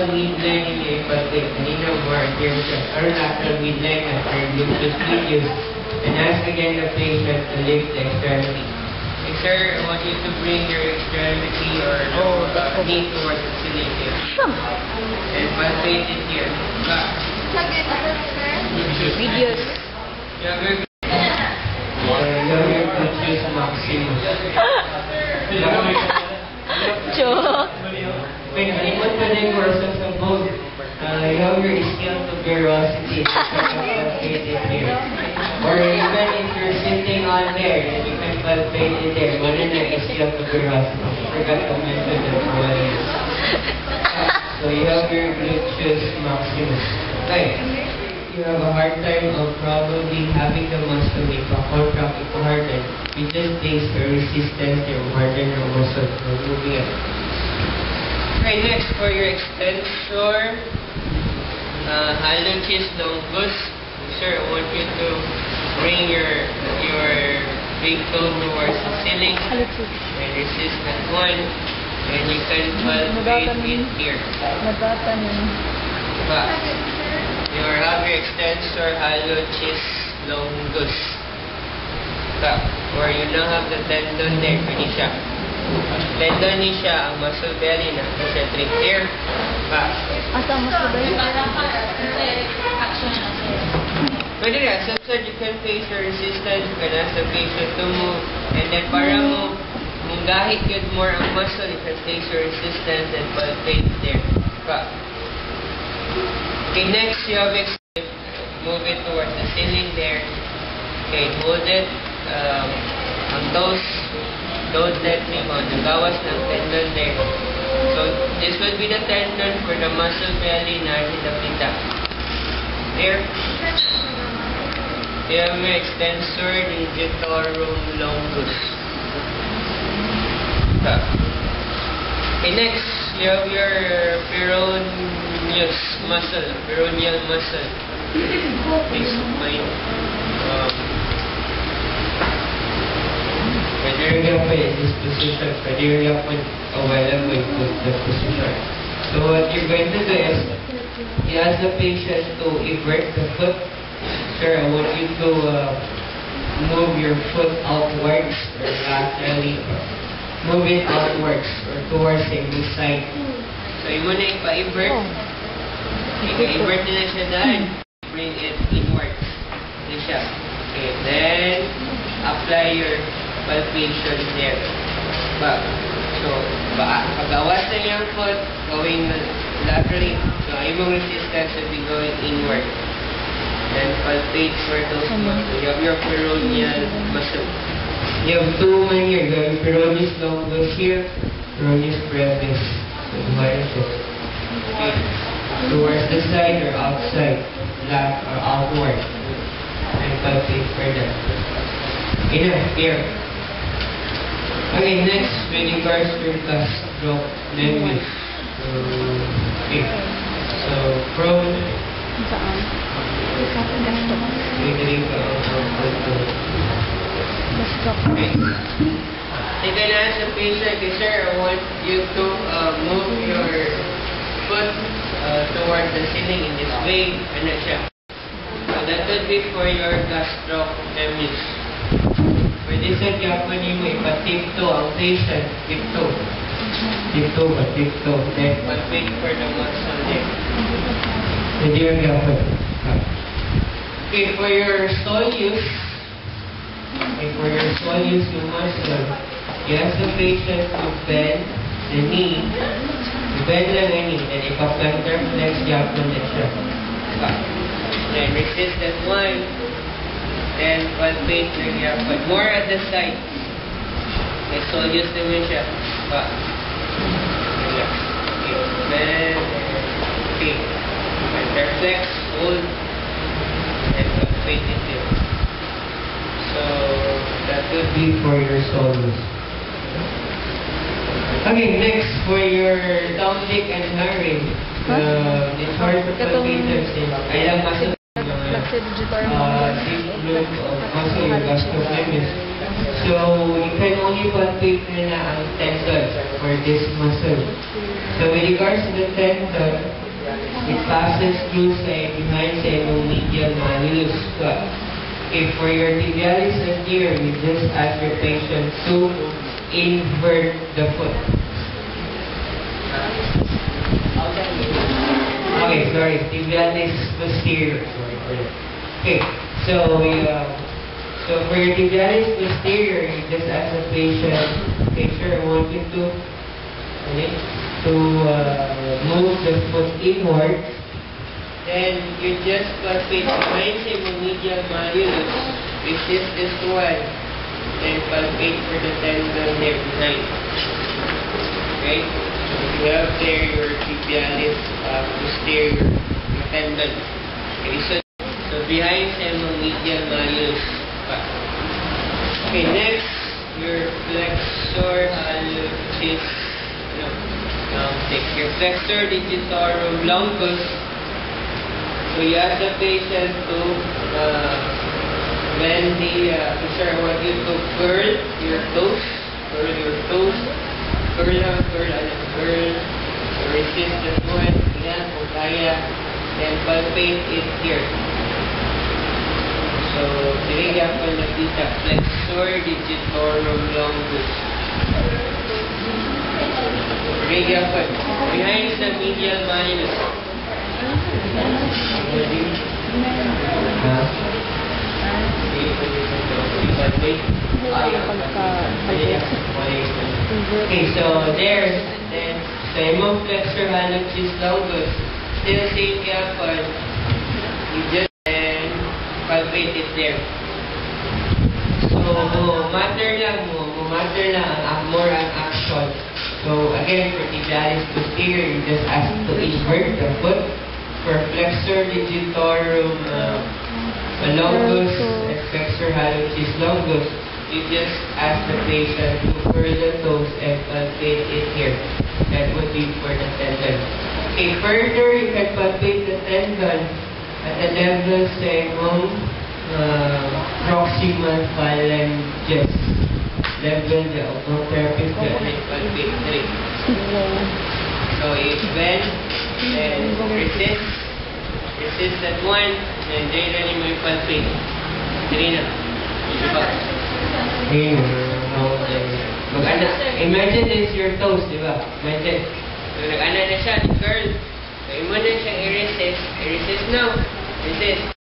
lateral midline ninyo ipalpate. Kanina more here siya. Or lateral midline at your gluteus medius. And ask again the patient to lift the extremity. Okay, sir, I want you to bring your extremity or knee towards the ceiling here. And palpate it here. Back. Videos. Younger gluteus maximus. Joke. Wait, halimut ka na yung versus of both. Younger ischial tuberosity. Here. Or even if you're sitting on there, you can palpate it there. One in the ischial tuberosity. Forgot to mention that one is. So you have your gluteus maximus. Okay. You have a hard time of probably having the muscle be contract harden. You just face the resistance to harden your muscle. So moving on. Okay, next for your extensor, hallucis longus. Sir, I want you to bring your big toe towards the ceiling and resist that one. And you can palpate it here. Back. You have your extensor hallucis longus. Back. Or you now have the tendon there. Pwede siya. Tendon ni siya, ang muscle belly na. Siya trick here. Back. Asa muscle belly? Pwede na. Sometimes you can face the resistance. You can ask the patient to move. And then para mo munggahit yun more ang muscle, you can face your resistance and palpate there. Back. Okay, next you have extend. Move it towards the ceiling there. Okay, hold it. Ang toes, don't let me go. Nagawas ng tendon there. So, this will be the tendon for the muscle belly na hinapita. There. You have your extensor digitorum longus. Okay, next, you have your peroneus muscle, peroneal muscle. Please mind. Pwede rin yung in this position. Pwede rin yung a while ago you put the position. So what you're going to do is, you ask the patient to invert the foot. Sir, I want you to move your foot outwards or laterally. Move it outwards or towards the side. So you muna ipa-invert. Ipa-invert nila siya dahil. Bring it inwards. Ito siya. Okay, then apply your palpation there. Back. So, pag-awas na yung foot, going laterally. So, imong resistance will be going inward. Then palpate for those muscles. You have your peroneal muscle. You have two man here. You have your peroneus longus here, peroneus brevis. So, okay. Towards the side or outside, left or outward. And palpate for that. Enough, here. Okay, next, with regards to gastrocnemius. Okay. So, prone. Okay. Take a ask the patient, sir, I want you to move your foot towards the ceiling in this way. And siya. So that would be for your gastrocnemius. Pwede sa Japanese mo, ipa-tiptoe ang patient, tiptoe. Tiptoe ba? Tiptoe. Then, palpate for the muscle there. Pwede yung Japanese. Okay, for your soleus, yung muscle, you ask the patient to bend the knee. Bend lang ang knee, then ipa-plantar flex Japanese siya. Then, resist that one. Then, palpate lang yan. But more at the side. Like, soleus naman siya. Relax. Okay. Then, okay. Flex, hold, and palpate it there. So, that would be for your soleus. Okay, next, for your down leg and herring. It's hard to palpate them. I lang muscle. Muscle your gastrocnemius. So, you can only palpate nila ang tendon for this muscle. So with regards to the tendon, it passes through behind sa imong medial malleus. Okay, for your tibialis anterior, you just ask your patient to invert the foot. Okay, sorry, tibialis posterior. Okay, so for your tibialis posterior, you just ask the patient, okay, sure, I want you to move the foot inward. Then you just palpate behind sa medial malleus, which is this one. Then palpate for the tendon there behind. Okay? So you have there your tibialis posterior tendon. Okay, so behind sa medial malleus. Okay, next, your flexor hallucis. Take your flexor digitorum longus. So you ask the patient to bend sir, I want you to curl your toes. Curl. So resist the movement. Yan, kung kaya. Then palpate it here. So, sige po nakita. Flexor digitorum longus. Sige po. Behind the medial malleus. Okay, so there, then sa imong flexor hallucis longus, still same yapon, you just palpate it there. So, matter lang more ang action. So, again, for tibialis posterior, you just ask to invert the foot. For flexor digitorum longus and flexor hallucis longus, you just ask the patient to curl the toes and palpate it here. That would be for the tendon. Okay, further, you can palpate the tendon at the level sa imong proximal phalanges. Level the orthotherapist palpate here. So you bend and resist that one, and then na mo yung palpate. Dili na. Diba? Mag-ana. Imagine this your toes, diba? Imagine. So nag-ana na siya, curl. So imo na siyang i-resist. I-resist now. Resist.